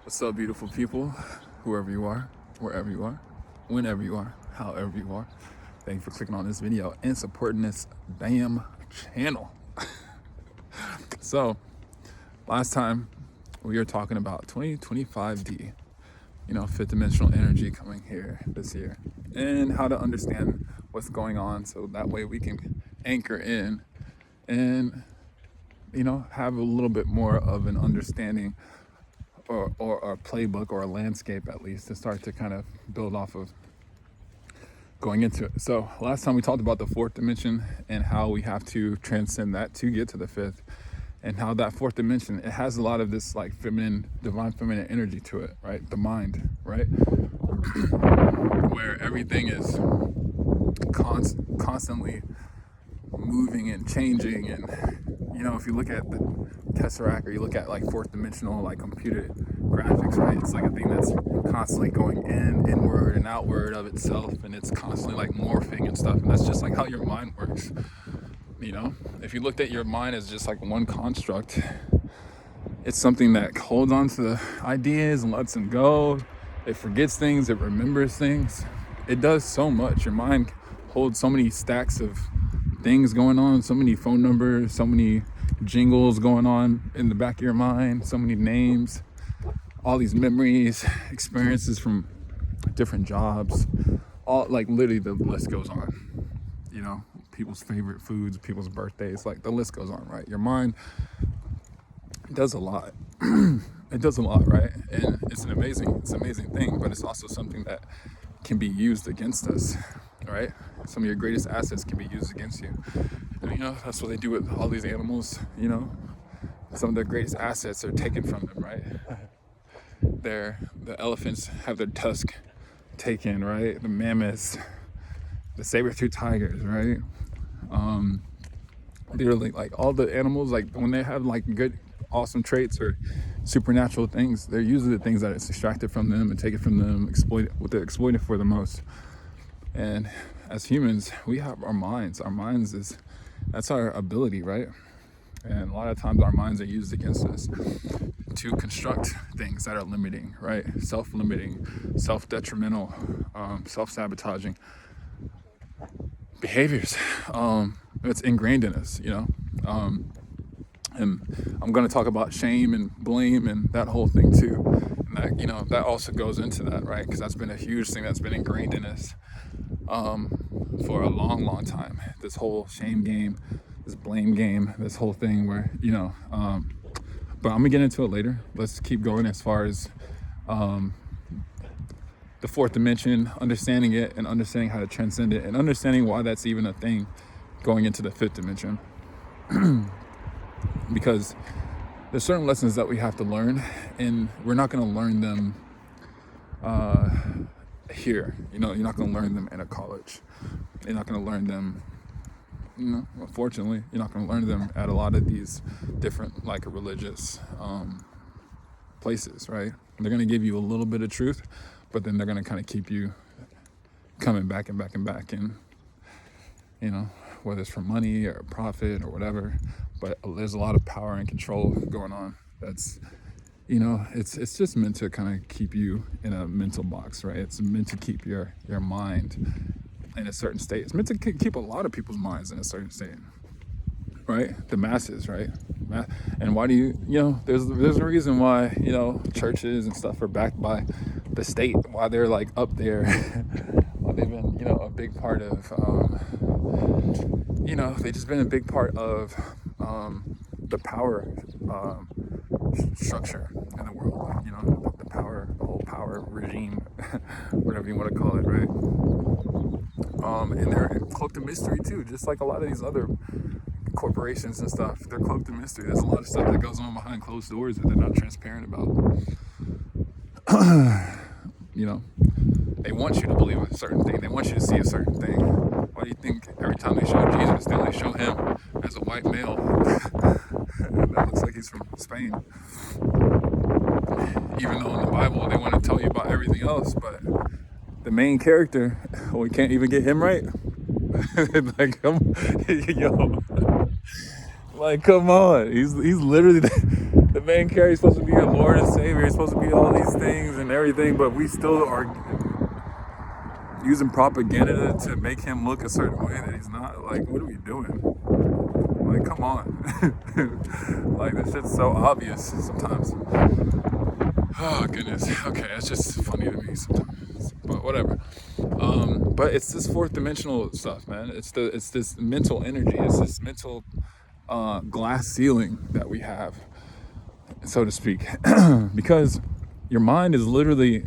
What's up, beautiful people? Whoever you are, wherever you are, whenever you are, however you are. Thank you for clicking on this video and supporting this damn channel. So, last time we were talking about 2025D, fifth dimensional energy coming here this year, and how to understand what's going on so that way we can anchor in and, have a little bit more of an understanding or a playbook or a landscape at least to start to kind of build off of going into it. So last time we talked about the fourth dimension and how we have to transcend that to get to the fifth, and how that fourth dimension, it has a lot of this like feminine, divine feminine energy to it, right? The mind, right? Where everything is constantly moving and changing. And if you look at the Tesseract, or you look at like fourth dimensional like computer graphics, right, it's like a thing that's constantly going inward and outward of itself, and it's constantly like morphing and stuff. And that's just like how your mind works. If you looked at your mind as just like one construct, it's something that holds on to the ideas and lets them go. It forgets things, it remembers things. It does so much. Your mind holds so many stacks of things going on, so many phone numbers, so many jingles going on in the back of your mind, so many names, all these memories, experiences from different jobs, all like literally the list goes on. People's favorite foods, people's birthdays, like the list goes on, right? Your mind does a lot. It does a lot, right? And it's an amazing thing, but it's also something that can be used against us, right? Some of your greatest assets can be used against you. And that's what they do with all these animals. Some of their greatest assets are taken from them, right? The elephants have their tusk taken, right? The mammoths, the saber-tooth tigers, right? Literally, like all the animals, like when they have like good, awesome traits or supernatural things, they're usually the things that it's extracted from them and taken from them, what they're exploited for the most. And as humans, we have our minds. Our minds that's our ability, right? And a lot of times our minds are used against us to construct things that are limiting, right? Self-limiting, self-detrimental, self-sabotaging behaviors. It's ingrained in us, and I'm going to talk about shame and blame and that whole thing too. And that, that also goes into that, right? Because that's been a huge thing that's been ingrained in us for a long time. This whole shame game, this blame game, this whole thing where, but I'm gonna get into it later. Let's keep going as far as the fourth dimension, understanding it and understanding how to transcend it and understanding why that's even a thing going into the fifth dimension. Because there's certain lessons that we have to learn, and we're not going to learn them here. You're not going to learn them in a college. You're not going to learn them, unfortunately, you're not going to learn them at a lot of these different like religious places, right? They're going to give you a little bit of truth, but then they're going to kind of keep you coming back and back and back, and whether it's for money or profit or whatever. But there's a lot of power and control going on. That's, it's just meant to kind of keep you in a mental box, right? It's meant to keep your mind in a certain state. It's meant to keep a lot of people's minds in a certain state, right? The masses, right? And why do there's a reason why, churches and stuff are backed by the state, why they're like up there, why they've been, a big part of, they've just been a big part of the power structure in the world, the whole power regime, whatever you want to call it, right? And they're cloaked in mystery too, just like a lot of these other corporations and stuff. They're cloaked in mystery. There's a lot of stuff that goes on behind closed doors that they're not transparent about. They want you to believe a certain thing. They want you to see a certain thing. Why do you think every time they show Jesus, they only show him as a white male that looks like he's from Spain? Even though in the Bible they want to tell you about everything else, but the main character, we can't even get him right. Like, come on. He's literally the main character. He's supposed to be your Lord and Savior. He's supposed to be all these things and everything, but we still are using propaganda to make him look a certain way that he's not. Like, what are we doing? Like, come on. Like, this shit's so obvious sometimes. Oh, goodness. Okay, it's just funny to me sometimes. But whatever. But it's this fourth dimensional stuff, man. It's this mental energy. It's this mental glass ceiling that we have, so to speak. Because your mind is literally,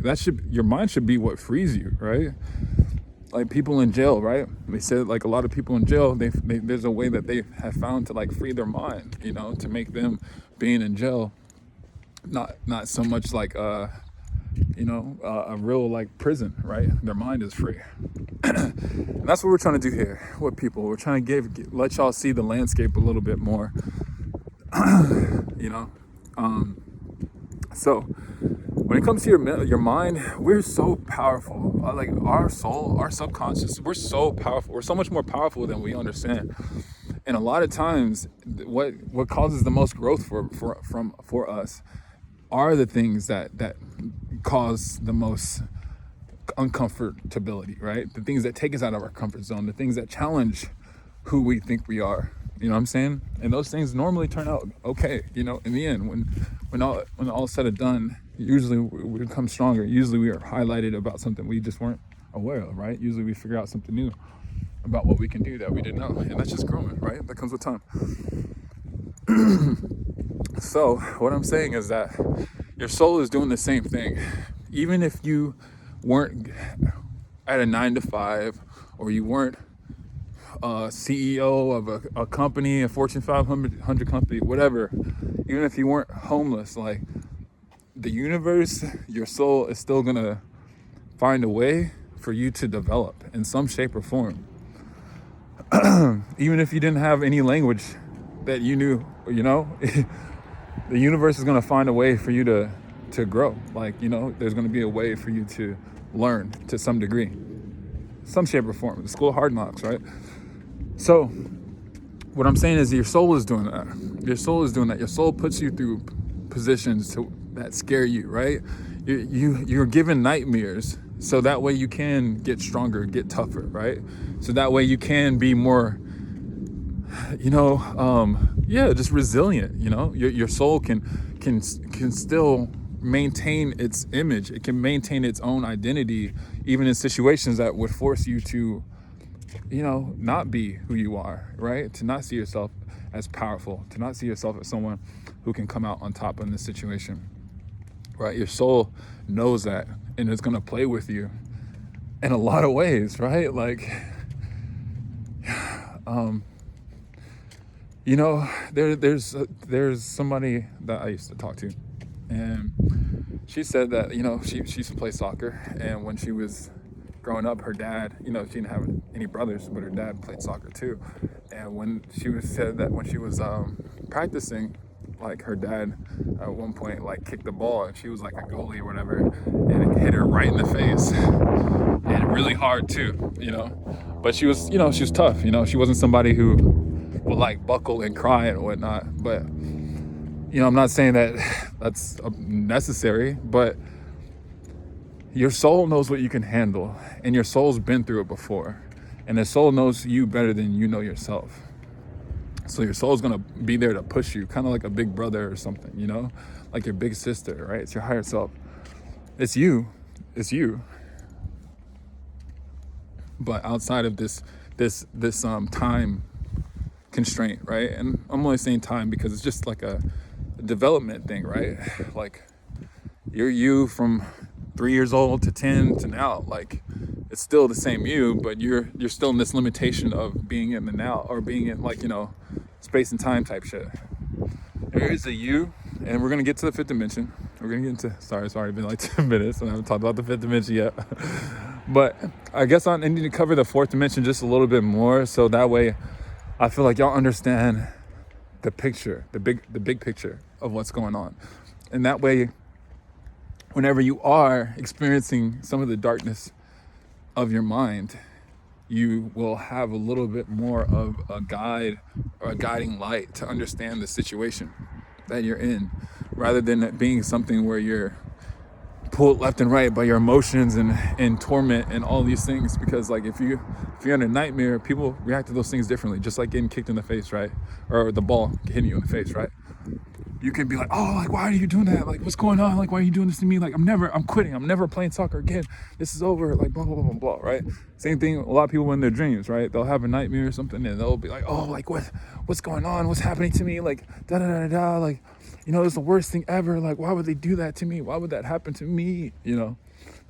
your mind should be what frees you, right? Like people in jail, right? They said like a lot of people in jail, there's a way that they have found to like free their mind, you know, to make them being in jail not so much like a real like prison, right? Their mind is free. And that's what we're trying to do here with people. We're trying to let y'all see the landscape a little bit more. You know, so when it comes to your mind, we're so powerful. Like our soul, our subconscious, we're so powerful. We're so much more powerful than we understand. And a lot of times, what causes the most growth for us are the things that cause the most uncomfortability, right? The things that take us out of our comfort zone, the things that challenge who we think we are. You know what I'm saying? And those things normally turn out okay. You know, in the end, when all is said and done, usually we become stronger. Usually we are highlighted about something we just weren't aware of, right? Usually we figure out something new about what we can do that we didn't know. And that's just growing, right? That comes with time. So what I'm saying is that your soul is doing the same thing. Even if you weren't at a 9-to-5, or you weren't CEO of a company, a Fortune 500 company, whatever, even if you weren't homeless, like the universe, your soul is still gonna find a way for you to develop in some shape or form. Even if you didn't have any language that you knew, you know, the universe is gonna find a way for you to grow. Like, you know, there's gonna be a way for you to learn to some degree, some shape or form. The school of hard knocks, right? So what I'm saying is your soul is doing that. Your soul is doing that. Your soul puts you through positions that scare you, right? You're given nightmares so that way you can get stronger, get tougher, right? So that way you can be more, you know, just resilient. You know, your soul can still maintain its image. It can maintain its own identity, even in situations that would force you to, you know, not be who you are, right? To not see yourself as powerful, to not see yourself as someone who can come out on top in this situation, right? Your soul knows that, and it's gonna play with you in a lot of ways, right? Like, you know, there's somebody that I used to talk to, and she said that, you know, she used to play soccer, and when she was growing up, her dad, you know, she didn't have any brothers, but her dad played soccer too. And when she said that when she was practicing, like her dad at one point like kicked the ball, and she was like a goalie or whatever, and it hit her right in the face, and really hard too, you know. But she was, you know, she was tough, you know. She wasn't somebody who would like buckle and cry and whatnot. But, you know, I'm not saying that that's necessary, but your soul knows what you can handle, and your soul's been through it before, and the soul knows you better than you know yourself. So your soul's gonna be there to push you, kind of like a big brother or something, you know, like your big sister, right? It's your higher self. It's you. But outside of this time constraint, right? And I'm only saying time because it's just like a development thing, right? Like you're you from 3 years old to 10 to now. Like it's still the same you, but you're still in this limitation of being in the now, or being in, like, you know, space and time type shit. There is a you, and we're gonna get to the fifth dimension. We're gonna get into, sorry, it's already been like 10 minutes and I haven't talked about the fifth dimension yet. But I guess I need to cover the fourth dimension just a little bit more, so that way I feel like y'all understand the picture, the big picture of what's going on. And that way, whenever you are experiencing some of the darkness of your mind, you will have a little bit more of a guide or a guiding light to understand the situation that you're in. rather than it being something where you're pulled left and right by your emotions and torment and all these things. Because like if you're in a nightmare, people react to those things differently, just like getting kicked in the face, right? Or the ball hitting you in the face, right? You can be like, oh, like, why are you doing that? Like, what's going on? Like, why are you doing this to me? Like, I'm quitting. I'm never playing soccer again. This is over. Like, blah, blah, blah, blah, blah, right? Same thing, a lot of people in their dreams, right? They'll have a nightmare or something and they'll be like, oh, like, what's going on? What's happening to me? Like, da, da, da, da, like, you know, it's the worst thing ever. Like, why would they do that to me? Why would that happen to me? You know,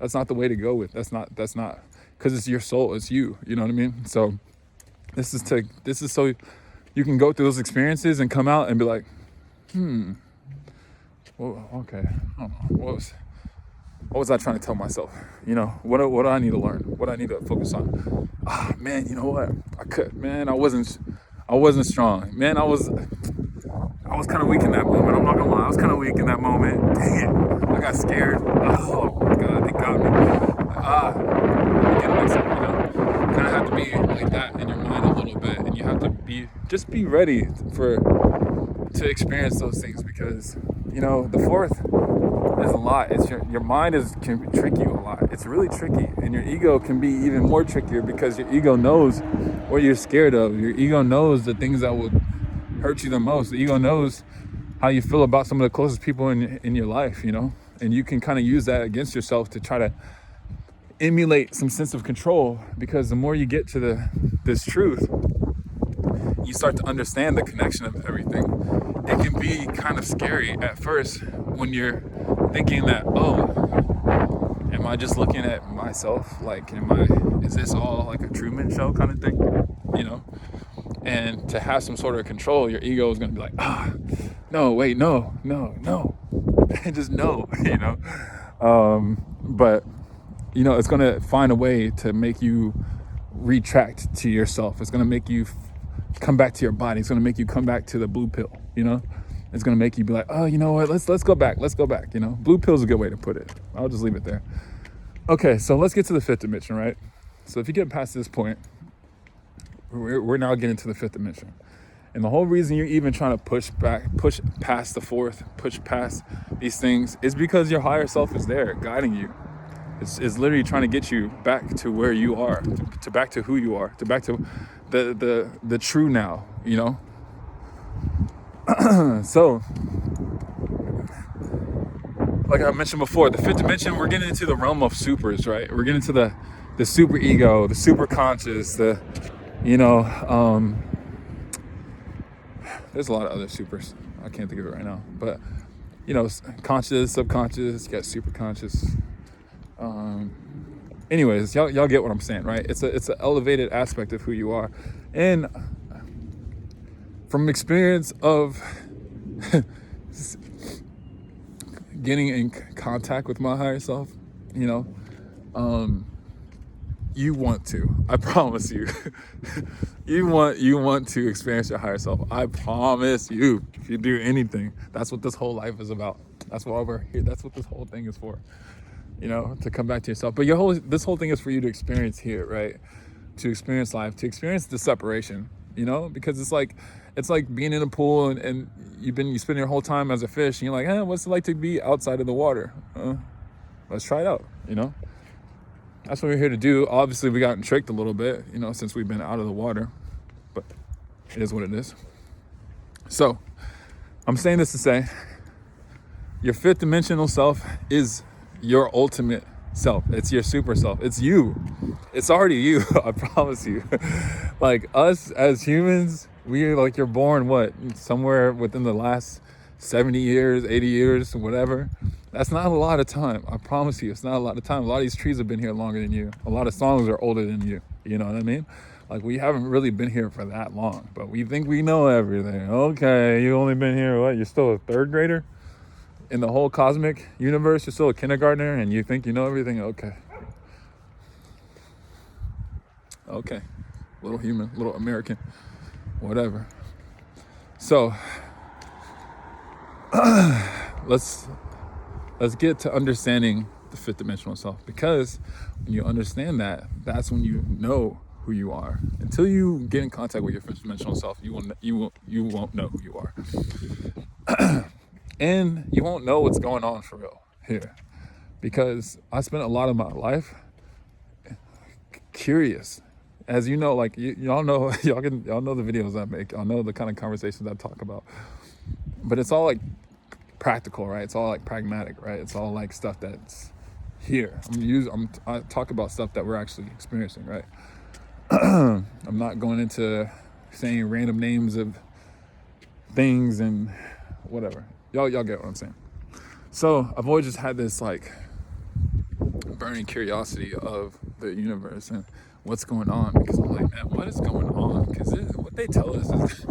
that's not the way to go with. That's not, because it's your soul. It's you. You know what I mean? So this is so you can go through those experiences and come out and be like, well, okay, I don't know. What was I trying to tell myself? You know, what do I need to learn? What do I need to focus on? Man, you know what? I wasn't strong. Man, I was kind of weak in that moment. I'm not gonna lie, I was kind of weak in that moment. Dang it, I got scared. Oh my God, they got me. Get next time, you know. You kind of have to be like that in your mind a little bit, and you have to be ready to experience those things, because you know the fourth is a lot. It's your mind can trick you a lot. It's really tricky, and your ego can be even more trickier, because your ego knows what you're scared of. Your ego knows the things that would hurt you the most. The ego knows how you feel about some of the closest people in your life, you know, and you can kind of use that against yourself to try to emulate some sense of control, because the more you get to this truth, you start to understand the connection of everything. It can be kind of scary at first when you're thinking that, oh, am I just looking at myself? Like, is this all like a Truman Show kind of thing? You know? And to have some sort of control, your ego is going to be like, no, wait, no. And just no, you know? But, you know, it's going to find a way to make you retract to yourself. It's going to make you come back to your body. It's going to make you come back to the blue pill, you know? It's going to make you be like, oh, you know what? Let's go back, you know? Blue pill is a good way to put it. I'll just leave it there. Okay, so let's get to the fifth dimension, right? So if you get past this point, we're now getting to the fifth dimension. And the whole reason you're even trying to push past the fourth, push past these things, is because your higher self is there guiding you. It's literally trying to get you back to where you are, to back to who you are, to back to the true now, you know? So, like I mentioned before, the fifth dimension, we're getting into the realm of supers, right? We're getting into the super ego, the super conscious, there's a lot of other supers. I can't think of it right now, but you know, conscious, subconscious, you got super conscious. Anyways, y'all get what I'm saying, right? It's an elevated aspect of who you are. And from experience of getting in contact with my higher self, you know, you want to, I promise you, you want to experience your higher self. I promise you, if you do anything, that's what this whole life is about. That's why we're here. That's what this whole thing is for. You know, to come back to yourself. But this whole thing is for you to experience here, right? To experience life, to experience the separation, you know? Because it's like being in a pool and you spend your whole time as a fish and you're like, what's it like to be outside of the water? Let's try it out, you know? That's what we're here to do. Obviously, we gotten tricked a little bit, you know, since we've been out of the water. But it is what it is. So, I'm saying this to say, your fifth dimensional self is your ultimate self. It's your super self. It's you. It's already you. I promise you. Like us as humans, you're born somewhere within the last 70 years, 80 years, whatever. That's not a lot of time. I promise you, it's not a lot of time. A lot of these trees have been here longer than you. A lot of songs are older than you. You know what I mean? Like, we haven't really been here for that long, but we think we know everything. Okay, you only been here, you're still a third grader? In the whole cosmic universe, you're still a kindergartner and you think you know everything? Okay. Little human, little American, whatever. So, let's get to understanding the fifth dimensional self, because when you understand that, that's when you know who you are. Until you get in contact with your fifth dimensional self, you won't know who you are. And you won't know what's going on for real here, because I spent a lot of my life curious. As you know, like y'all know, y'all know the videos I make. Y'all know the kind of conversations I talk about. But it's all like practical, right? It's all like pragmatic, right? It's all like stuff that's here. I talk about stuff that we're actually experiencing, right? I'm not going into saying random names of things and whatever. Y'all get what I'm saying. So I've always just had this like burning curiosity of the universe and what's going on, because I'm like, man, what is going on? Because what they tell us is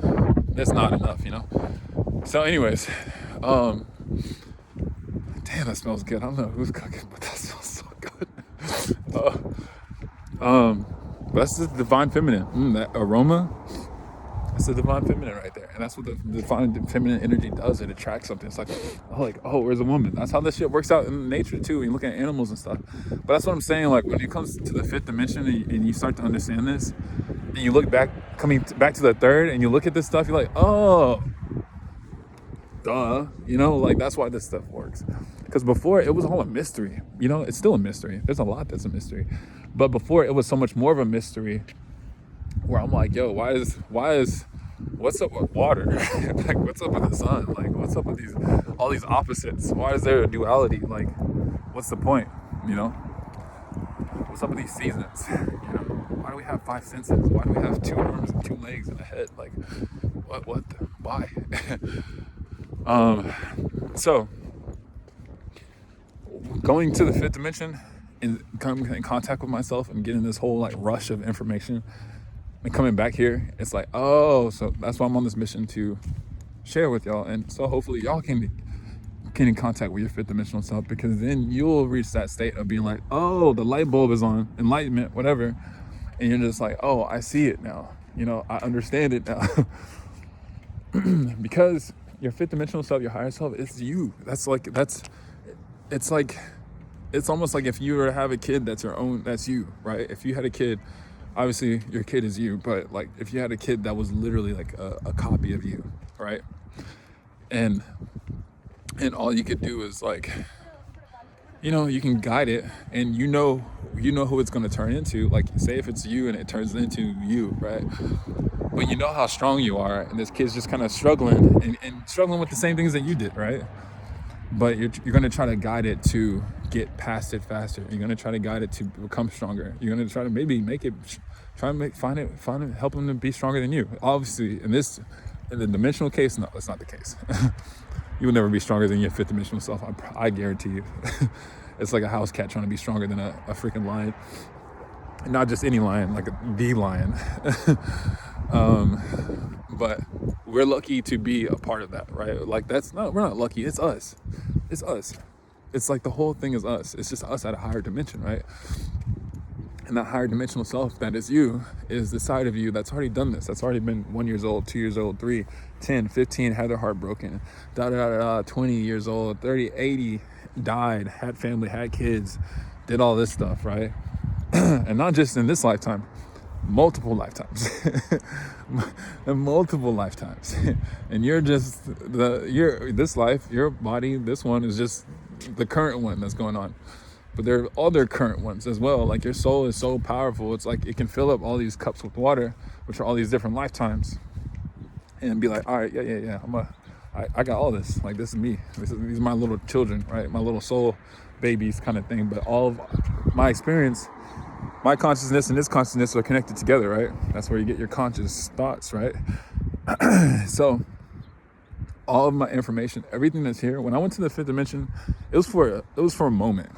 that's not enough, you know. So anyways, damn, that smells good. I don't know who's cooking, but that smells so good. But that's the divine feminine. That aroma, that's the divine feminine right there. And that's what the divine feminine energy does. It attracts something. It's like, oh, where's a woman? That's how this shit works out in nature too. When you look at animals and stuff. But that's what I'm saying. Like when it comes to the fifth dimension and you start to understand this, and you look back, back to the third, and you look at this stuff, you're like, oh, duh. You know, like that's why this stuff works. Because before it was all a mystery. You know, it's still a mystery. There's a lot that's a mystery. But before it was so much more of a mystery, where I'm like, yo, what's up with water? Like, what's up with the sun? Like, what's up with all these opposites? Why is there a duality? Like, what's the point? You know, what's up with these seasons? You know, why do we have 5 senses? Why do we have 2 arms and 2 legs and a head? Like, why? So going to the fifth dimension and coming in contact with myself and getting this whole like rush of information and coming back here, it's like, oh, so that's why I'm on this mission to share with y'all. And so hopefully y'all can in contact with your fifth dimensional self, because then you'll reach that state of being like, oh, the light bulb is on, enlightenment, whatever. And you're just like, oh, I see it now. You know, I understand it now. Because your fifth dimensional self, your higher self, it's you. It's almost like if you were to have a kid that's your own, that's you, right? If you had a kid, obviously your kid is you, but like if you had a kid that was literally like a copy of you, right? And all you could do is like, you know, you can guide it, and you know who it's going to turn into. Like, say if it's you and it turns into you, right? But you know how strong you are, and this kid's just kind of struggling and struggling with the same things that you did, right? But you're going to try to guide it to get past it faster. You're going to try to guide it to become stronger. You're going to try to maybe find it, help them to be stronger than you. Obviously, in the dimensional case, no, that's not the case. You will never be stronger than your fifth dimensional self. I guarantee you. It's like a house cat trying to be stronger than a freaking lion. And not just any lion, like the lion. But we're lucky to be a part of that, right? Like we're not lucky, it's us. It's us. It's like the whole thing is us. It's just us at a higher dimension, right? And that higher dimensional self that is you is the side of you that's already done this. That's already been 1 year old, 2 years old, 3, 10, 15, had their heart broken, 20 years old, 30, 80, died, had family, had kids, did all this stuff, right? And not just in this lifetime, multiple lifetimes. Multiple lifetimes. And you're just this life, your body, this one is just the current one that's going on. But there are other current ones as well. Like your soul is so powerful. It's like it can fill up all these cups with water, which are all these different lifetimes, and be like, all right, yeah. I got all this. Like this is me. These are my little children, right? My little soul babies kind of thing. But all of my experience, my consciousness and this consciousness are connected together, right? That's where you get your conscious thoughts, right? So all of my information, everything that's here, when I went to the fifth dimension, it was for a moment.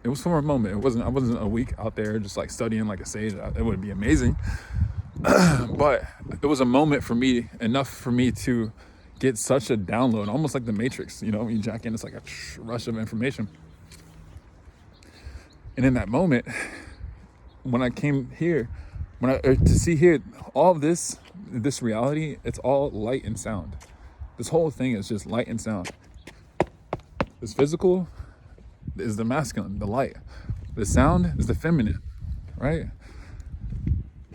It was for a moment. I wasn't a week out there just like studying like a sage. It would be amazing. But it was a moment for me, enough for me to get such a download, almost like the Matrix, you know, when you jack in, it's like a rush of information. And in that moment, when I came here, to see here, all of this reality, it's all light and sound. This whole thing is just light and sound. This physical is the masculine, the light. The sound is the feminine, right?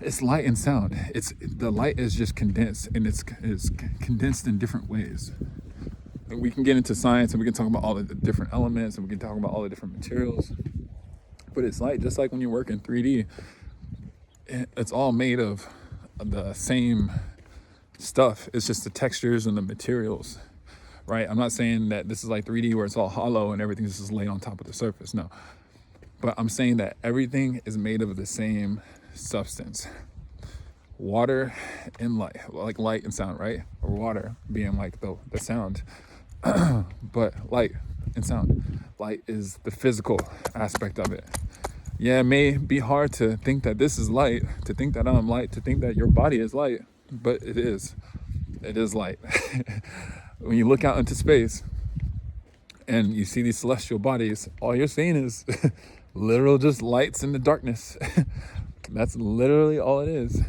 It's light and sound. The light is just condensed, and it's condensed in different ways. we can get into science and we can talk about all the different elements and we can talk about all the different materials. But it's light, just like when you work in 3D, it's all made of the same stuff. It's just the textures and the materials, right? I'm not saying that this is like 3D where it's all hollow and everything's just laid on top of the surface. No. But I'm saying that everything is made of the same substance. Water and light, like light and sound, right? Or water being like the sound. But light and sound. Light is the physical aspect of it. Yeah, it may be hard to think that this is light, to think that I'm light, to think that your body is light, but it is. It is light. When you look out into space and you see these celestial bodies, all you're seeing is literal just lights in the darkness. That's literally all it is.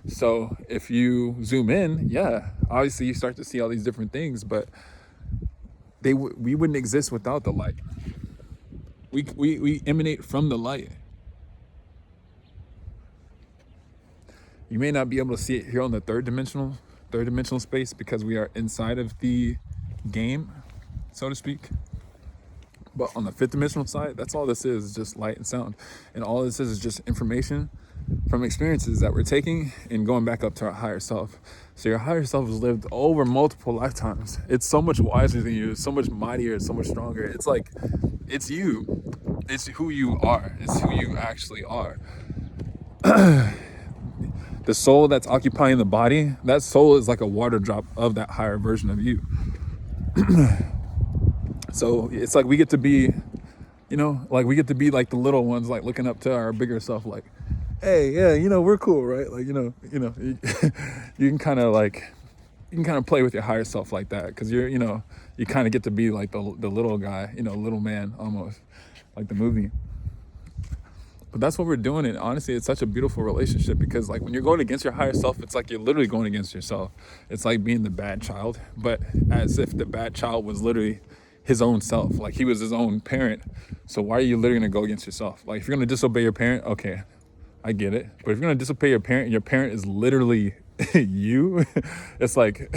So if you zoom in, yeah, obviously you start to see all these different things, but we wouldn't exist without the light. We emanate from the light. You may not be able to see it here on the third dimensional space because we are inside of the game, so to speak. But on the fifth dimensional side, that's all this is just light and sound. And all this is just information from experiences that we're taking and going back up to our higher self. So your higher self has lived over multiple lifetimes. It's so much wiser than you. It's so much mightier. It's so much stronger. It's like, it's you. It's who you are. It's who you actually are. The soul that's occupying the body, that soul is like a water drop of that higher version of you. So it's like we get to be, like we get to be like the little ones, like looking up to our bigger self, like, hey, yeah, we're cool, right? Like, you can kind of play with your higher self like that, because you kind of get to be like the little guy, little man almost, like the movie. But that's what we're doing, and honestly, it's such a beautiful relationship, because like when you're going against your higher self, it's like you're literally going against yourself. It's like being the bad child, but as if the bad child was literally his own self, like he was his own parent. So why are you literally gonna go against yourself? Like if you're gonna disobey your parent, okay, I get it. But if you're gonna disobey your parent and your parent is literally you, it's like,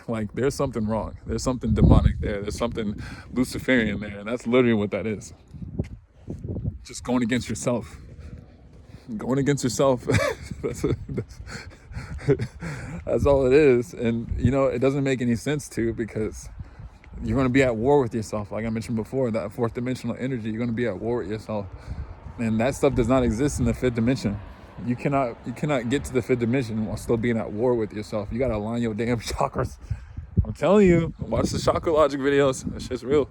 like there's something wrong. There's something demonic there. There's something Luciferian there. And that's literally what that is. Just going against yourself. Going against yourself. That's all it is. And it doesn't make any sense to, because you're going to be at war with yourself. Like I mentioned before, that fourth dimensional energy, you're going to be at war with yourself. And that stuff does not exist in the fifth dimension. You cannot get to the fifth dimension while still being at war with yourself. You got to align your damn chakras. I'm telling you, watch the chakra logic videos. That shit's real.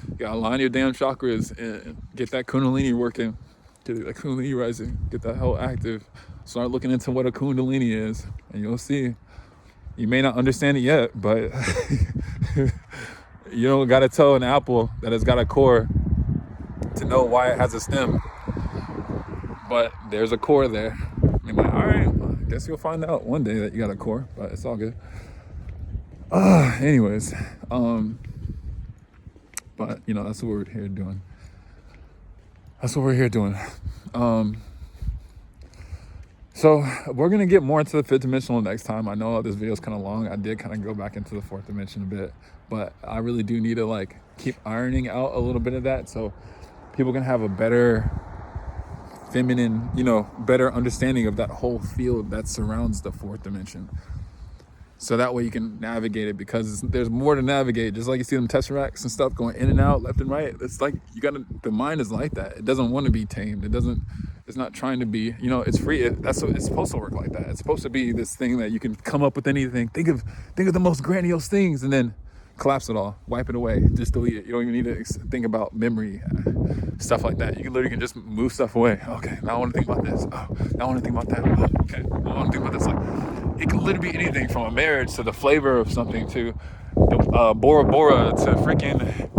You got to align your damn chakras and get that kundalini working. Get that kundalini rising. Get that hell active. Start looking into what a kundalini is, and you'll see. You may not understand it yet, but you don't got to tell an apple that it's got a core to know why it has a stem. But there's a core there. You're like, all right, well, I guess you'll find out one day that you got a core, but it's all good. Anyways, but that's what we're here doing. That's what we're here doing. So we're going to get more into the fifth dimensional next time. I know this video is kind of long. I did kind of go back into the fourth dimension a bit, but I really do need to keep ironing out a little bit of that, so people can have a better feminine, better understanding of that whole field that surrounds the fourth dimension. So that way you can navigate it, because there's more to navigate. Just like you see them tesseracts and stuff going in and out, left and right. It's like the mind is like that. It doesn't want to be tamed. It's not trying to be, it's free. That's what it's supposed to work like that. It's supposed to be this thing that you can come up with anything. Think of the most grandiose things and then collapse it all, wipe it away, just delete it. You don't even need to think about memory, stuff like that. You can just move stuff away. Okay, now I want to think about this. Oh, now I want to think about that. Oh, okay, now I want to think about this. Like, it can literally be anything, from a marriage to the flavor of something to the Bora Bora to freaking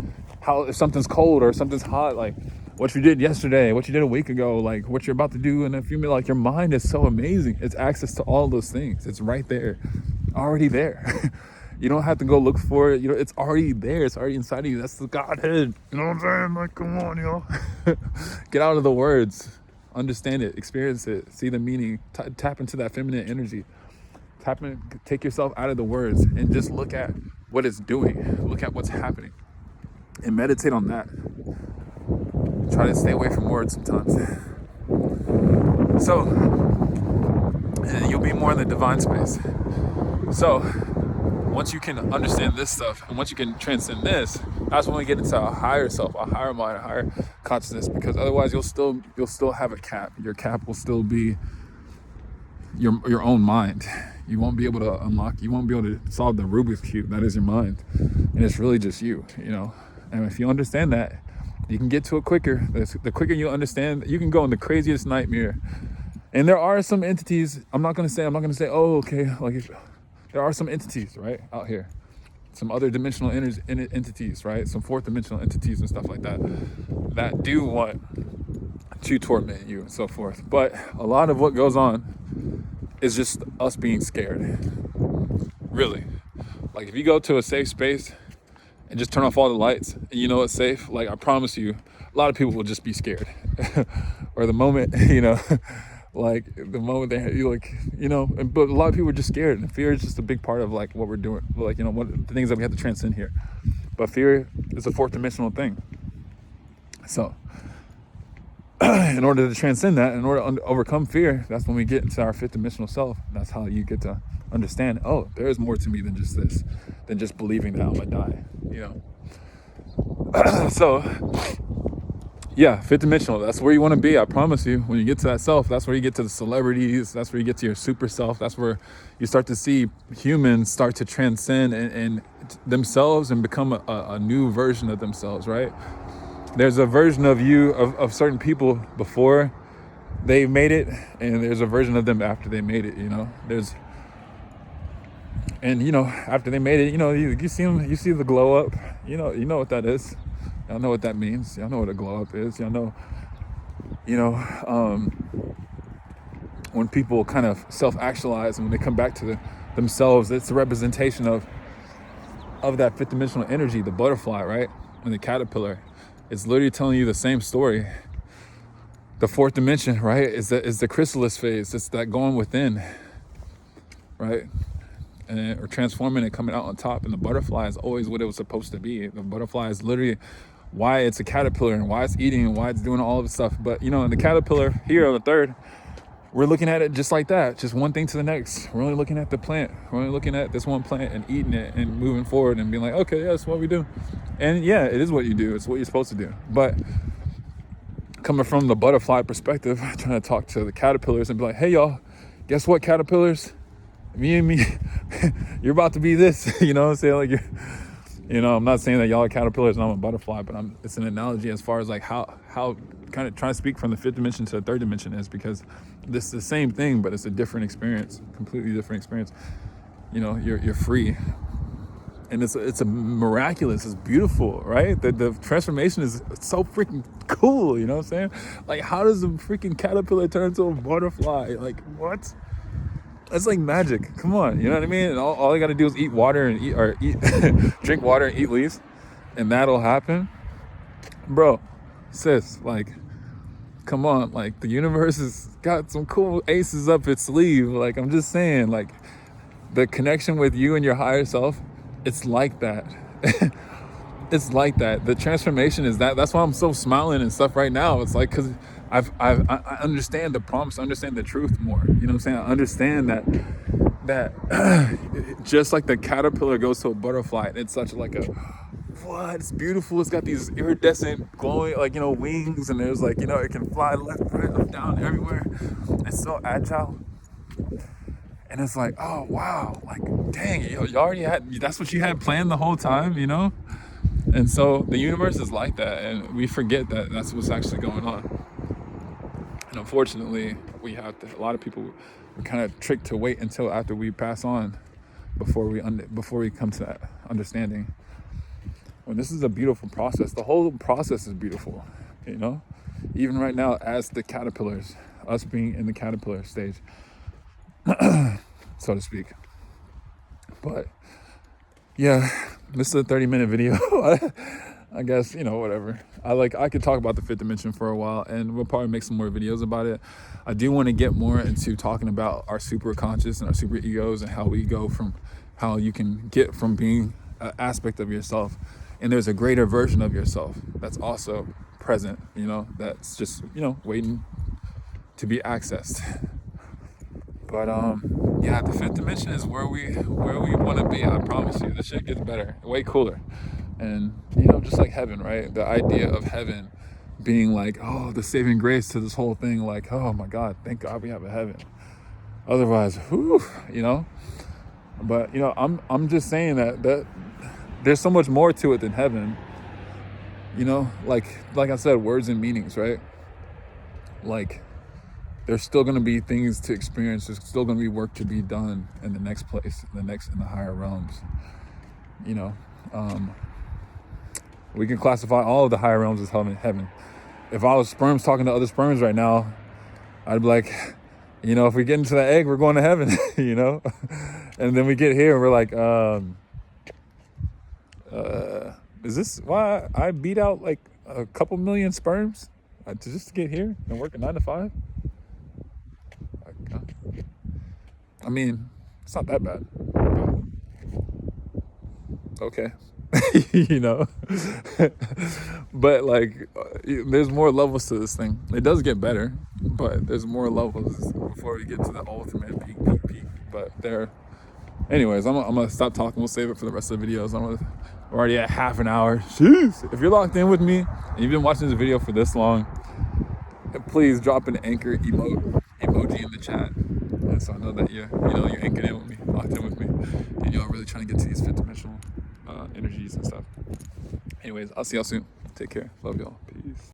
how if something's cold or something's hot, like what you did yesterday, what you did a week ago, like what you're about to do in a few minutes. Like your mind is so amazing. It's access to all those things. It's right there, already there. You don't have to go look for it. It's already there. It's already inside of you. That's the Godhead. You know what I'm saying? Like, come on, Get out of the words. Understand it. Experience it. See the meaning. Tap into that feminine energy. Take yourself out of the words and just look at what it's doing. Look at what's happening and meditate on that. Try to stay away from words sometimes. So, and you'll be more in the divine space. So, once you can understand this stuff and once you can transcend this, that's when we get into a higher self, a higher mind, a higher consciousness, because otherwise you'll still have a cap. Your cap will still be your own mind. You won't be able to unlock, you won't be able to solve the Rubik's Cube. That is your mind. And it's really just you, you know. And if you understand that, you can get to it quicker. The quicker you understand, you can go in the craziest nightmare. And there are some entities, I'm not gonna say, oh, okay, like there are some entities, right, out here. Some other dimensional entities, right? Some fourth dimensional entities and stuff like that, that do want to torment you and so forth. But a lot of what goes on is just us being scared, really. Like if you go to a safe space and just turn off all the lights and you know it's safe, like I promise you, a lot of people will just be scared. Or the moment, you know, like the moment you like, you know, but a lot of people are just scared, and fear is just a big part of like what we're doing, like, you know, what the things that we have to transcend here. But fear is a fourth dimensional thing. So in order to transcend that, in order to overcome fear, that's when we get into our fifth dimensional self. That's how you get to understand, oh, there is more to me than just this, than just believing that I'm gonna die, you know. So yeah, fifth dimensional, that's where you want to be. I promise you, when you get to that self, that's where you get to the celebrities, that's where you get to your super self, that's where you start to see humans start to transcend and themselves and become a new version of themselves, right? There's a version of you, of certain people before they made it, and there's a version of them after they made it, you know. And you know, after they made it, you know, you see them, you see the glow up, you know what that is. Y'all know what that means. Y'all know what a glow up is. Y'all know, you know, when people kind of self-actualize and when they come back to themselves, it's a representation of that fifth dimensional energy, the butterfly, right? And the caterpillar. It's literally telling you the same story. The fourth dimension, right, is the chrysalis phase. It's that going within, right? And or transforming and coming out on top. And the butterfly is always what it was supposed to be. The butterfly is literally why it's a caterpillar and why it's eating and why it's doing all of this stuff. But you know, in the caterpillar here on the third, we're looking at it just like that, just one thing to the next. We're only looking at the plant. We're only looking at this one plant and eating it and moving forward and being like, okay, yeah, that's what we do. And yeah, it is what you do. It's what you're supposed to do. But coming from the butterfly perspective, trying to talk to the caterpillars and be like, hey y'all, guess what, caterpillars? Me, you're about to be this, you know what I'm saying? Like, you know, I'm not saying that y'all are caterpillars and I'm a butterfly, but it's an analogy as far as like how kind of trying to speak from the fifth dimension to the third dimension is, because this is the same thing, but it's a different experience, completely different experience. You know, you're free. And it's a miraculous, it's beautiful, right? The transformation is so freaking cool, you know what I'm saying? Like, how does a freaking caterpillar turn into a butterfly? Like, what? That's like magic. Come on, you know what I mean? And all I gotta do is eat water and eat drink water and eat leaves, and that'll happen. Bro, sis, like, come on, like the universe has got some cool aces up its sleeve. Like, I'm just saying, like, the connection with you and your higher self, it's like that. It's like that. The transformation is that. That's why I'm so smiling and stuff right now. It's like, because I understand the prompts, I understand the truth more. You know what I'm saying? I understand that just like the caterpillar goes to a butterfly, and it's such like a, what? It's beautiful. It's got these iridescent glowing, like, you know, wings, and there's like, you know, it can fly left, right, up, down, everywhere. It's so agile. And it's like, oh, wow, like, dang, you already had, that's what you had planned the whole time, you know? And so the universe is like that, and we forget that that's what's actually going on. And unfortunately, a lot of people, we're kind of tricked to wait until after we pass on before we come to that understanding. When this is a beautiful process, the whole process is beautiful, you know? Even right now, as the caterpillars, us being in the caterpillar stage, so to speak. But yeah, this is a 30-minute video. I guess, whatever. I could talk about the fifth dimension for a while, and we'll probably make some more videos about it. I do want to get more into talking about our super conscious and our super egos, and how we go from how you can get from being an aspect of yourself, and there's a greater version of yourself that's also present, that's just, waiting to be accessed. But yeah, the fifth dimension is where we want to be. I promise you, this shit gets better, way cooler. And just like heaven, right? The idea of heaven being like, oh, the saving grace to this whole thing, like, oh my God, thank God we have a heaven. Otherwise, whew, But I'm just saying that there's so much more to it than heaven. Like I said, words and meanings, right? Like, there's still going to be things to experience. There's still going to be work to be done in the next place, in the higher realms. We can classify all of the higher realms as heaven. If I was sperms talking to other sperms right now, I'd be like, if we get into that egg, we're going to heaven, And then we get here and we're like, is this why I beat out like a couple million sperms just to get here and work a 9 to 5? I mean, it's not that bad. Okay. But like, there's more levels to this thing. It does get better, but there's more levels before we get to the ultimate peak. But anyways, I'm gonna stop talking. We'll save it for the rest of the videos. We're already at half an hour. Jeez. If you're locked in with me and you've been watching this video for this long, please drop an anchor emoji in the chat, and so I know that you're anchored in with me, locked in with me, and y'all really trying to get to these fifth dimensional energies and stuff. Anyways, I'll see y'all soon. Take care. Love y'all. Peace.